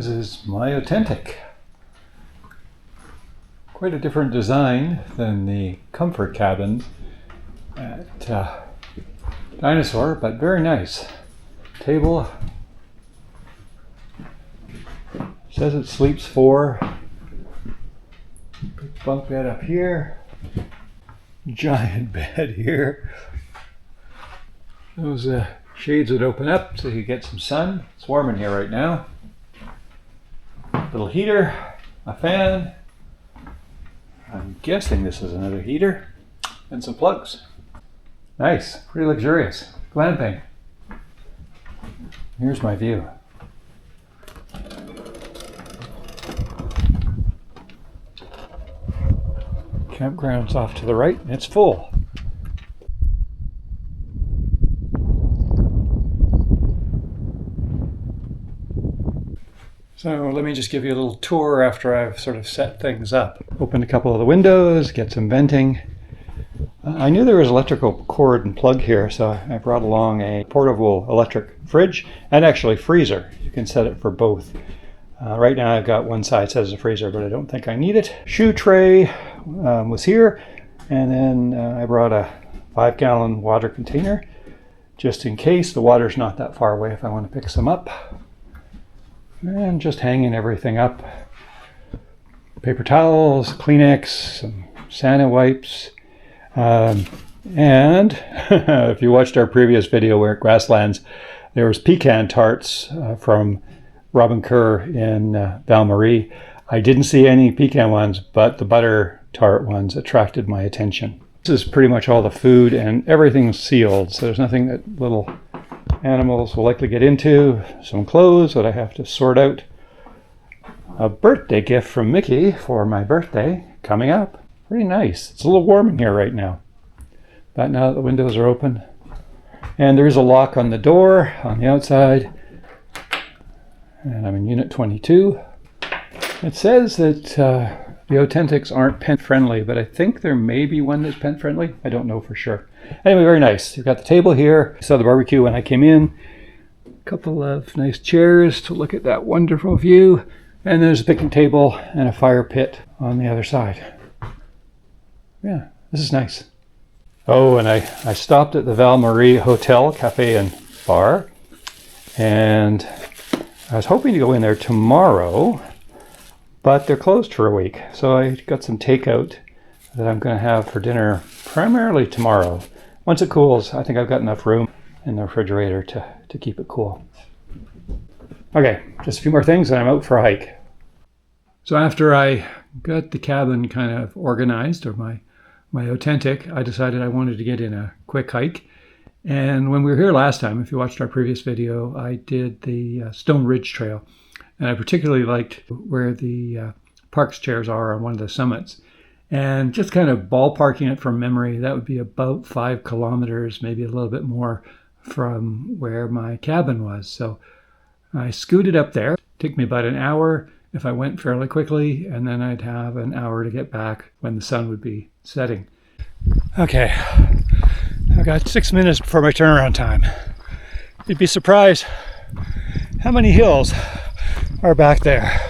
This is my oTENTik. Quite a different design than the comfort cabin at Dinosaur, but very nice. Table. Says it sleeps 4. Big bunk bed up here. Giant bed here. Those shades would open up so you get some sun. It's warm in here right now. Little heater, a fan. I'm guessing this is another heater. And some plugs. Nice, pretty luxurious. Glamping. Here's my view. Campground's off to the right, and it's full. So let me just give you a little tour after I've sort of set things up. Opened a couple of the windows, get some venting. I knew there was electrical cord and plug here, so I brought along a portable electric fridge and actually freezer. You can set it for both. Right now I've got one side set as a freezer, but I don't think I need it. Shoe tray was here, and then I brought a 5-gallon water container just in case. The water's not that far away if I want to pick some up. And just hanging everything up. Paper towels, Kleenex, some Santa wipes. And if you watched our previous video where at Grasslands, there was pecan tarts from Robin Kerr in Val-Marie. I didn't see any pecan ones, but the butter tart ones attracted my attention. This is pretty much all the food, and everything's sealed, so there's nothing that little animals will likely get into. Some clothes that I have to sort out. A birthday gift from Mickey for my birthday coming up. Pretty nice. It's a little warm in here right now, but now that the windows are open. And there is a lock on the door on the outside. And I'm in unit 22. It says that the oTENTiks aren't pet friendly, but I think there may be one that's pet friendly. I don't know for sure. Anyway, very nice. You've got the table here. I saw the barbecue when I came in. A couple of nice chairs to look at that wonderful view. And there's a picnic table and a fire pit on the other side. Yeah, this is nice. Oh, and I stopped at the Val-Marie Hotel, Cafe and Bar. And I was hoping to go in there tomorrow, but they're closed for a week. So I got some takeout that I'm going to have for dinner primarily tomorrow. Once it cools, I think I've got enough room in the refrigerator to keep it cool. Okay, just a few more things and I'm out for a hike. So after I got the cabin kind of organized, or my oTENTik, I decided I wanted to get in a quick hike. And when we were here last time, if you watched our previous video, I did the Stone Ridge Trail. And I particularly liked where the parks chairs are on one of the summits. And just kind of ballparking it from memory, that would be about 5 kilometers, maybe a little bit more from where my cabin was. So I scooted up there. It took me about an hour if I went fairly quickly, and then I'd have an hour to get back when the sun would be setting. Okay, I've got 6 minutes before my turnaround time. You'd be surprised how many hills are back there.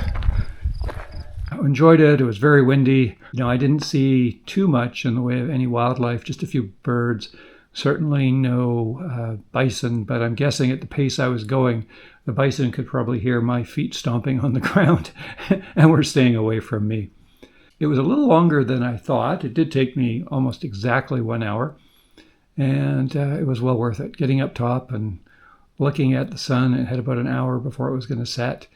I enjoyed it. It was very windy. You know, I didn't see too much in the way of any wildlife, just a few birds. Certainly no bison, but I'm guessing at the pace I was going, the bison could probably hear my feet stomping on the ground and were staying away from me. It was a little longer than I thought. It did take me almost exactly 1 hour, and it was well worth it. Getting up top and looking at the sun, it had about an hour before it was going to set.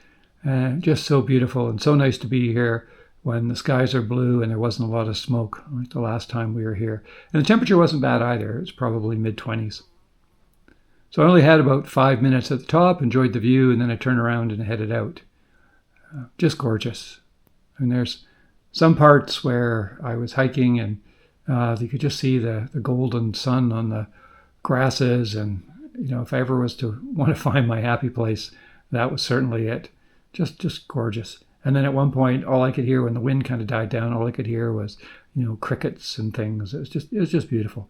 Just so beautiful and so nice to be here when the skies are blue and there wasn't a lot of smoke like the last time we were here. And the temperature wasn't bad either. It was probably mid-20s. So I only had about 5 minutes at the top, enjoyed the view, and then I turned around and headed out. Just gorgeous. And there's some parts where I was hiking and you could just see the golden sun on the grasses. And, you know, if I ever was to want to find my happy place, that was certainly it. Just gorgeous. And then at one point, all I could hear when the wind kind of died down, all I could hear was, you know, crickets and things. It was just beautiful.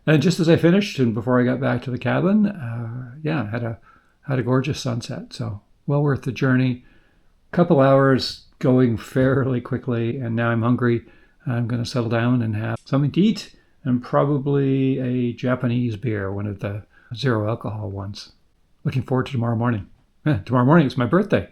And just as I finished and before I got back to the cabin, yeah, had a gorgeous sunset. So well worth the journey. Couple hours going fairly quickly, and now I'm hungry. I'm going to settle down and have something to eat and probably a Japanese beer, one of the zero alcohol ones. Looking forward to tomorrow morning. Tomorrow morning is my birthday.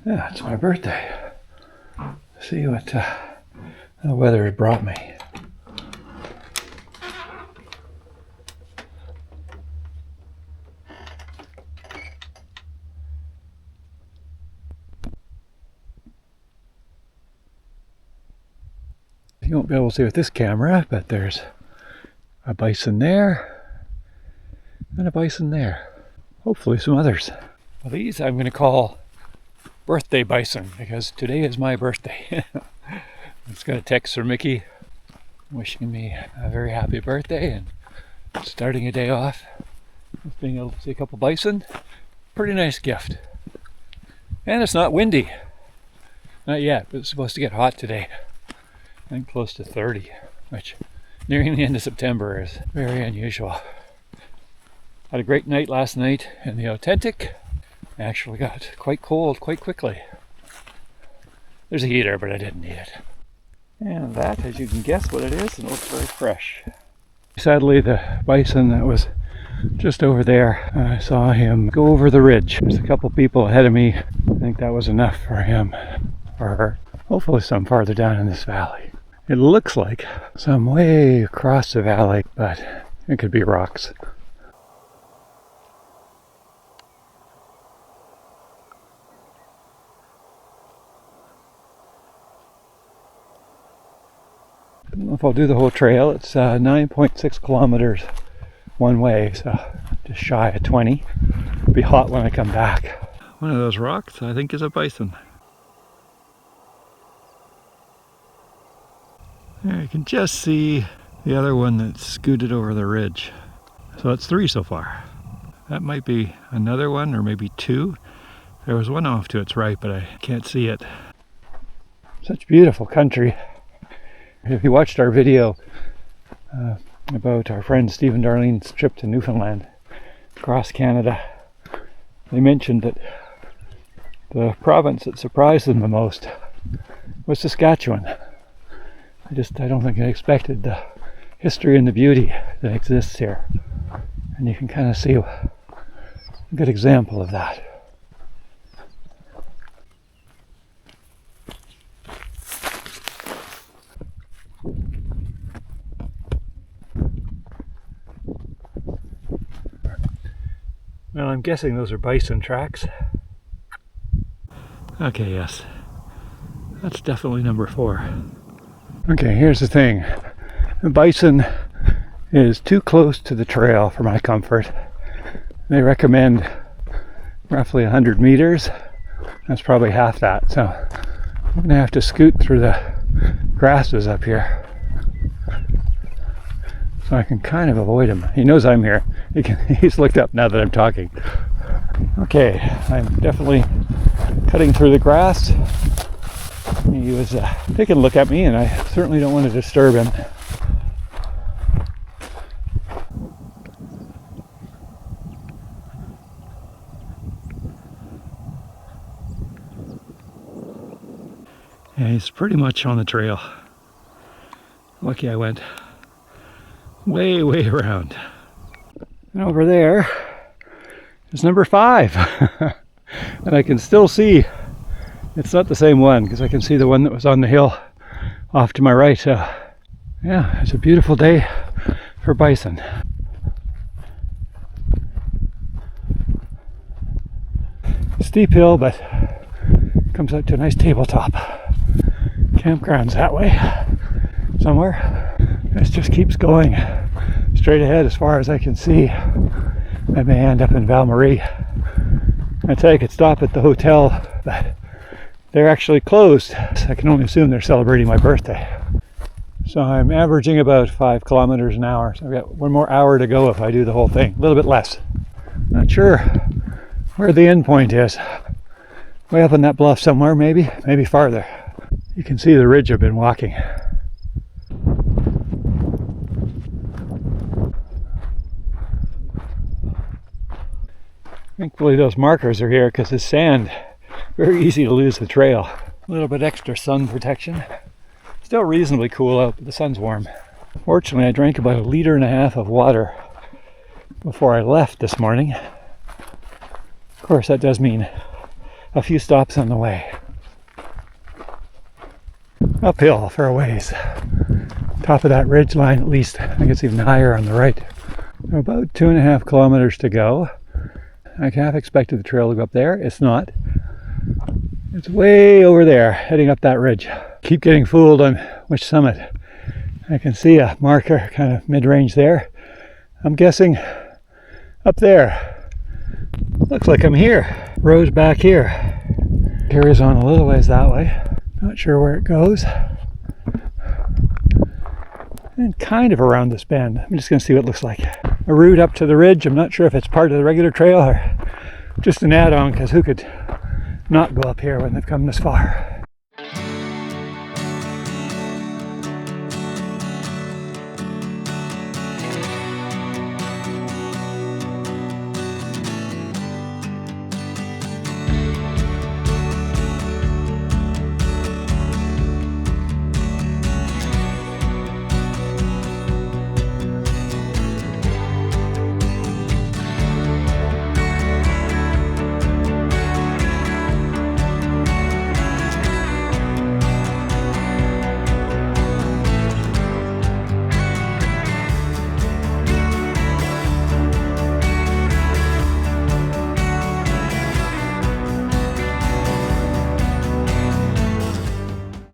Yeah, it's my birthday. See what the weather has brought me. You won't be able to see with this camera, but there's a bison there and a bison there. Hopefully some others. Well, these I'm going to call birthday bison because today is my birthday. It's got a text from Mickey wishing me a very happy birthday and starting a day off with being able to see a couple bison. Pretty nice gift. And it's not windy. Not yet, but it's supposed to get hot today. I think close to 30, which nearing the end of September is very unusual. Had a great night last night in the oTENTik. Actually got quite cold quite quickly. There's a heater, but I didn't need it. And that, as you can guess what it is, and it looks very fresh. Sadly, the bison that was just over there, I saw him go over the ridge. There's a couple people ahead of me. I think that was enough for him, or her. Hopefully some farther down in this valley. It looks like some way across the valley, but it could be rocks. I don't know if I'll do the whole trail. It's 9.6 kilometers one way, so just shy of 20. It'll be hot when I come back. One of those rocks, I think, is a bison. There you can just see the other one that scooted over the ridge. So that's 3 so far. That might be another one, or maybe 2. There was one off to its right, but I can't see it. Such beautiful country. If you watched our video about our friend Steve and Darlene's trip to Newfoundland across Canada, they mentioned that the province that surprised them the most was Saskatchewan. I don't think I expected the history and the beauty that exists here. And you can kind of see a good example of that. Well, I'm guessing those are bison tracks. Okay, yes. That's definitely number 4. Okay, here's the thing. The bison is too close to the trail for my comfort. They recommend roughly 100 meters. That's probably half that, so I'm going to have to scoot through the grasses up here so I can kind of avoid him. He knows I'm here. He's looked up now that I'm talking. Okay, I'm definitely cutting through the grass. He was taking a look at me, and I certainly don't want to disturb him. Yeah, he's pretty much on the trail. Lucky I went way around. And over there is number 5. And I can still see it's not the same one, because I can see the one that was on the hill off to my right. So yeah, it's a beautiful day for bison. Steep hill, but comes out to a nice tabletop. Campground's that way somewhere. This just keeps going straight ahead as far as I can see. I may end up in Val-Marie. I'd say I could stop at the hotel, but they're actually closed. So I can only assume they're celebrating my birthday. So I'm averaging about 5 kilometers an hour. So I've got 1 more hour to go if I do the whole thing. A little bit less. Not sure where the end point is. Way up on that bluff somewhere, maybe farther. You can see the ridge I've been walking. Thankfully those markers are here because it's sand. Very easy to lose the trail. A little bit extra sun protection. Still reasonably cool out, but the sun's warm. Fortunately, I drank about 1.5 liters of water before I left this morning. Of course, that does mean a few stops on the way. Uphill for a ways. Top of that ridge line at least. I think it's even higher on the right. About 2.5 kilometers to go. I half expected the trail to go up there. It's not. It's way over there, heading up that ridge. Keep getting fooled on which summit. I can see a marker kind of mid-range there. I'm guessing up there. Looks like I'm here. Road's back here. Carries on a little ways that way. Not sure where it goes. And kind of around this bend. I'm just going to see what it looks like. A route up to the ridge. I'm not sure if it's part of the regular trail or just an add-on, because who could not go up here when they've come this far?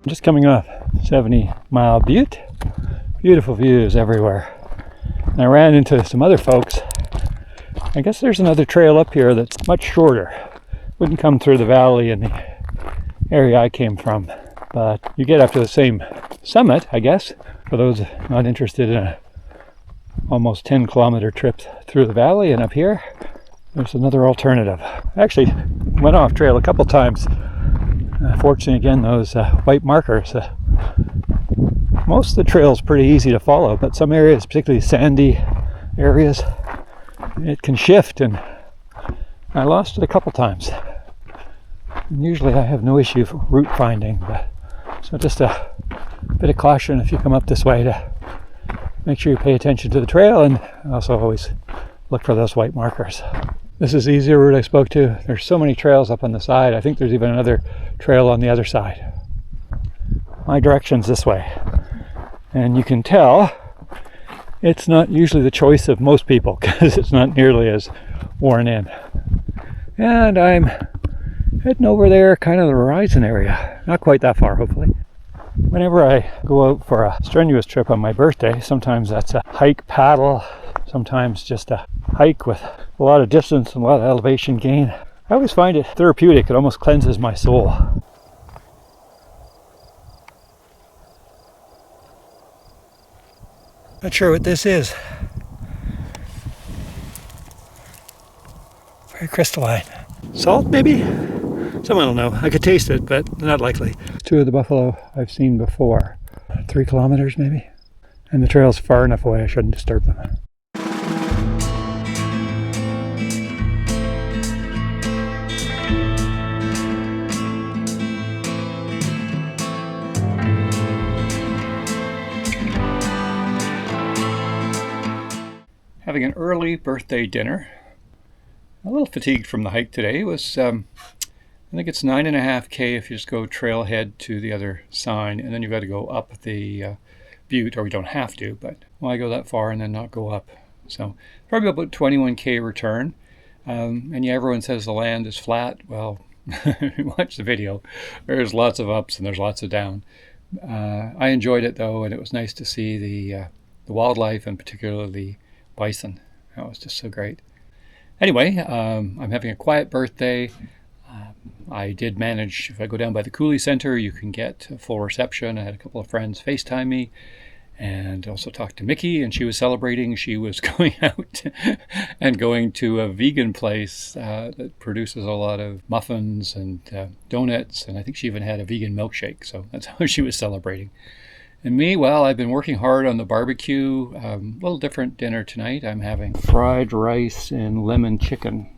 Just coming off 70 Mile Butte. Beautiful views everywhere. And I ran into some other folks. I guess there's another trail up here that's much shorter. Wouldn't come through the valley in the area I came from. But you get up to the same summit, I guess, for those not interested in a almost 10-kilometer trip through the valley. And up here, there's another alternative. I actually went off trail a couple times. Fortunately, again, those white markers. Most of the trail is pretty easy to follow, but some areas, particularly sandy areas, it can shift, and I lost it a couple times. And usually I have no issue for route finding, but so just a bit of caution if you come up this way to make sure you pay attention to the trail, and also always look for those white markers. This is the easier route I spoke to. There's so many trails up on the side. I think there's even another trail on the other side. My direction's this way. And you can tell it's not usually the choice of most people because it's not nearly as worn in. And I'm heading over there, kind of the horizon area. Not quite that far, hopefully. Whenever I go out for a strenuous trip on my birthday, sometimes that's a hike paddle, sometimes just a hike with a lot of distance and a lot of elevation gain. I always find it therapeutic. It almost cleanses my soul. Not sure what this is. Very crystalline. Salt, maybe? Someone will know. I could taste it, but not likely. Two of the buffalo I've seen before. 3 kilometers, maybe? And the trail's far enough away I shouldn't disturb them. Having an early birthday dinner. A little fatigued from the hike today. It was, I think it's 9.5K if you just go trailhead to the other sign, and then you've got to go up the butte, or we don't have to, but why go that far and then not go up? So probably about 21K return. And yeah, everyone says the land is flat. Well, watch the video. There's lots of ups and there's lots of down. I enjoyed it though, and it was nice to see the wildlife, and particularly bison. That was just so great. Anyway, I'm having a quiet birthday. I did manage, if I go down by the Cooley Center, you can get full reception. I had a couple of friends FaceTime me, and also talked to Mickey, and she was celebrating. She was going out and going to a vegan place that produces a lot of muffins and donuts, and I think she even had a vegan milkshake, so that's how she was celebrating. And me, well, I've been working hard on the barbecue. A little different dinner tonight. I'm having fried rice and lemon chicken,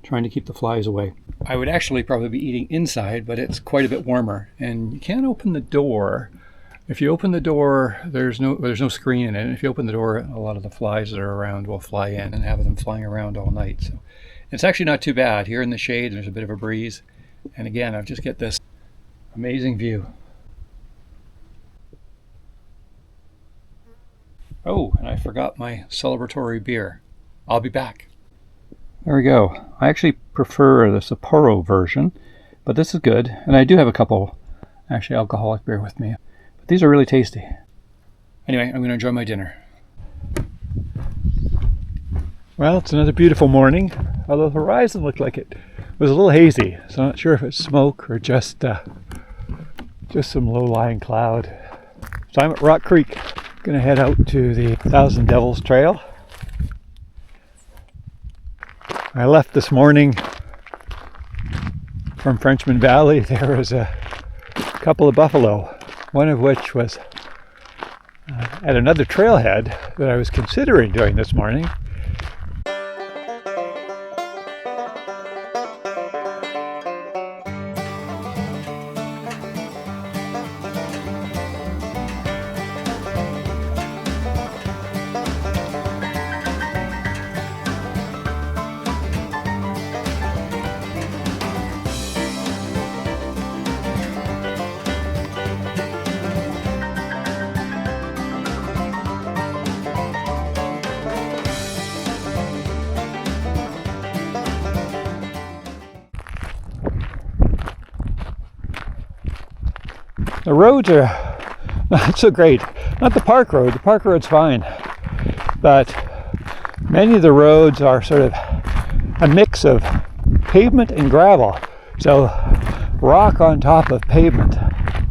trying to keep the flies away. I would actually probably be eating inside, but it's quite a bit warmer, and you can't open the door. If you open the door, there's no screen in it. And if you open the door, a lot of the flies that are around will fly in, and have them flying around all night. So it's actually not too bad. Here in the shade, there's a bit of a breeze. And again, I just get this amazing view. Oh, and I forgot my celebratory beer. I'll be back. There we go. I actually prefer the Sapporo version, but this is good. And I do have a couple, actually, alcoholic beer with me. These are really tasty. Anyway, I'm going to enjoy my dinner. Well, it's another beautiful morning, although the horizon looked like it was a little hazy, so I'm not sure if it's smoke or just some low-lying cloud. So I'm at Rock Creek. Going to head out to the Thousand Devils Trail. I left this morning from Frenchman Valley. There was a couple of buffalo, one of which was at another trailhead that I was considering doing this morning. The roads are not so great. Not the park road. The park road's fine. But many of the roads are sort of a mix of pavement and gravel. So rock on top of pavement.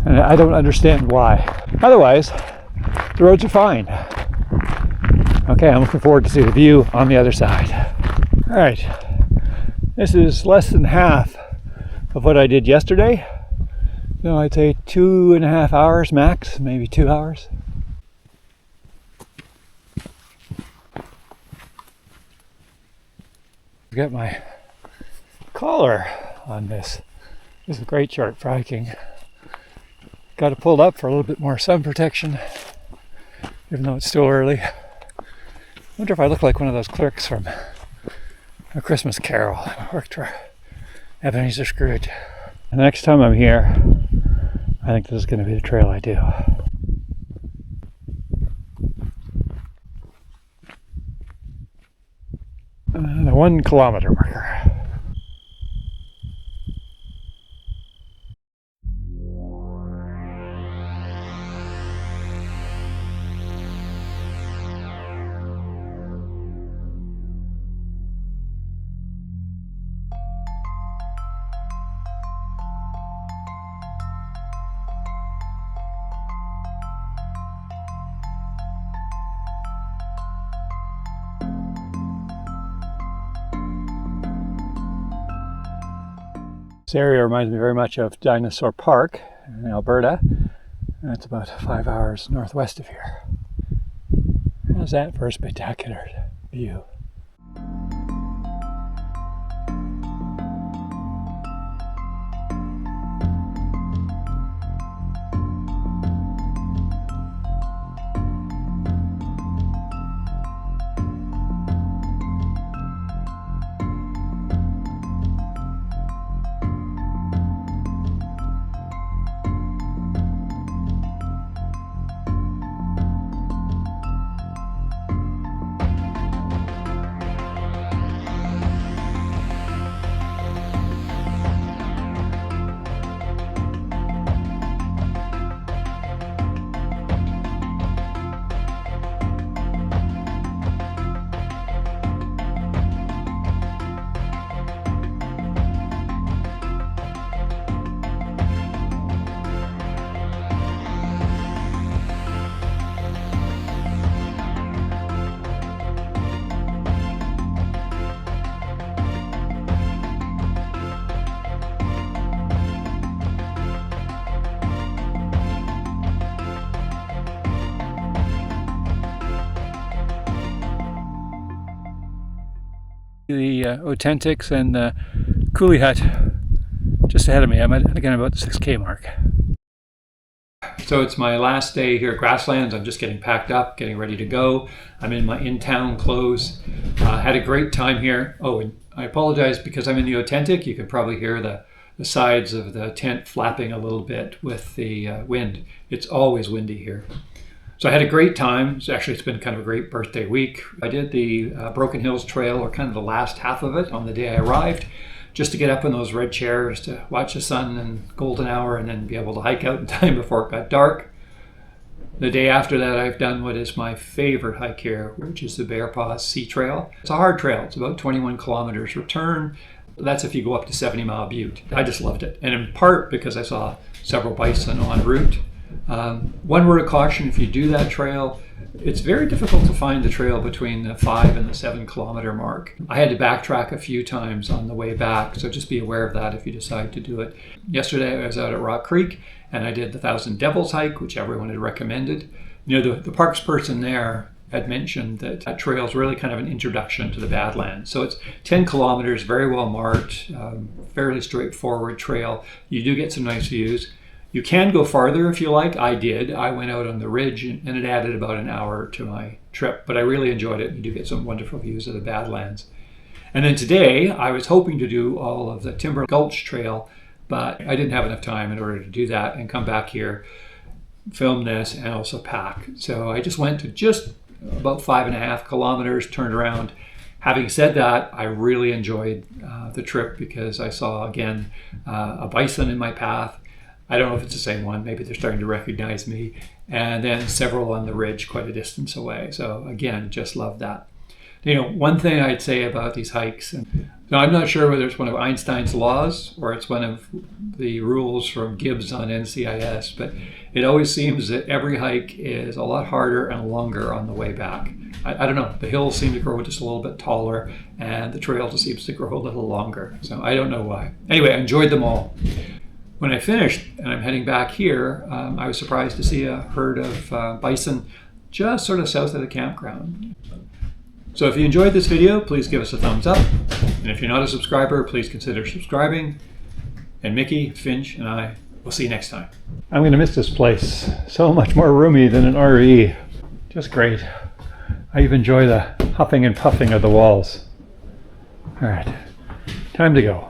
And I don't understand why. Otherwise, the roads are fine. Okay, I'm looking forward to see the view on the other side. All right. This is less than half of what I did yesterday. So I'd say 2.5 hours max, maybe 2 hours. I've got my collar on this. This is a great shirt for hiking. Got it pulled up for a little bit more sun protection, even though it's still early. I wonder if I look like one of those clerks from A Christmas Carol. I worked for Ebenezer Scrooge. And the next time I'm here, I think this is going to be the trail I do. The 1 kilometer marker. This area reminds me very much of Dinosaur Park in Alberta, and it's about 5 hours northwest of here. How's that for a spectacular view? The oTENTiks and the coolie hut just ahead of me. I'm at, again, about the 6K mark. So it's my last day here at Grasslands. I'm just getting packed up, getting ready to go. I'm in my in-town clothes. Had a great time here. Oh, and I apologize because I'm in the oTENTik. You can probably hear the sides of the tent flapping a little bit with the wind. It's always windy here. So I had a great time. It's been kind of a great birthday week. I did the Broken Hills Trail, or kind of the last half of it, on the day I arrived, just to get up in those red chairs to watch the sun and golden hour and then be able to hike out in time before it got dark. The day after that, I've done what is my favorite hike here, which is the Bearpaw Sea Trail. It's a hard trail. It's about 21 kilometers return. That's if you go up to 70 Mile Butte. I just loved it. And in part because I saw several bison en route. One word of caution, if you do that trail, it's very difficult to find the trail between the 5 and the 7 kilometer mark. I had to backtrack a few times on the way back, so just be aware of that if you decide to do it. Yesterday I was out at Rock Creek and I did the Thousand Devils hike, which everyone had recommended. You know, the parks person there had mentioned that that trail is really kind of an introduction to the Badlands. So it's 10 kilometers, very well marked, fairly straightforward trail. You do get some nice views. You can go farther if you like. I did. I went out on the ridge and it added about an hour to my trip, but I really enjoyed it. You do get some wonderful views of the Badlands. And then today I was hoping to do all of the Timergulch trail, but I didn't have enough time in order to do that and come back here, film this, and also pack. So I just went to just about 5.5 kilometers, turned around. Having said that, I really enjoyed the trip because I saw, again, a bison in my path. I don't know if it's the same one. Maybe they're starting to recognize me. And then several on the ridge quite a distance away. So again, just love that. You know, one thing I'd say about these hikes, and now I'm not sure whether it's one of Einstein's laws or it's one of the rules from Gibbs on NCIS, but it always seems that every hike is a lot harder and longer on the way back. I don't know, the hills seem to grow just a little bit taller and the trail just seems to grow a little longer. So I don't know why. Anyway, I enjoyed them all. When I finished and I'm heading back here, I was surprised to see a herd of bison just sort of south of the campground. So if you enjoyed this video, please give us a thumbs up. And if you're not a subscriber, please consider subscribing. And Mickey, Finch, and I will see you next time. I'm going to miss this place. So much more roomy than an RV. Just great. I even enjoy the huffing and puffing of the walls. All right, time to go.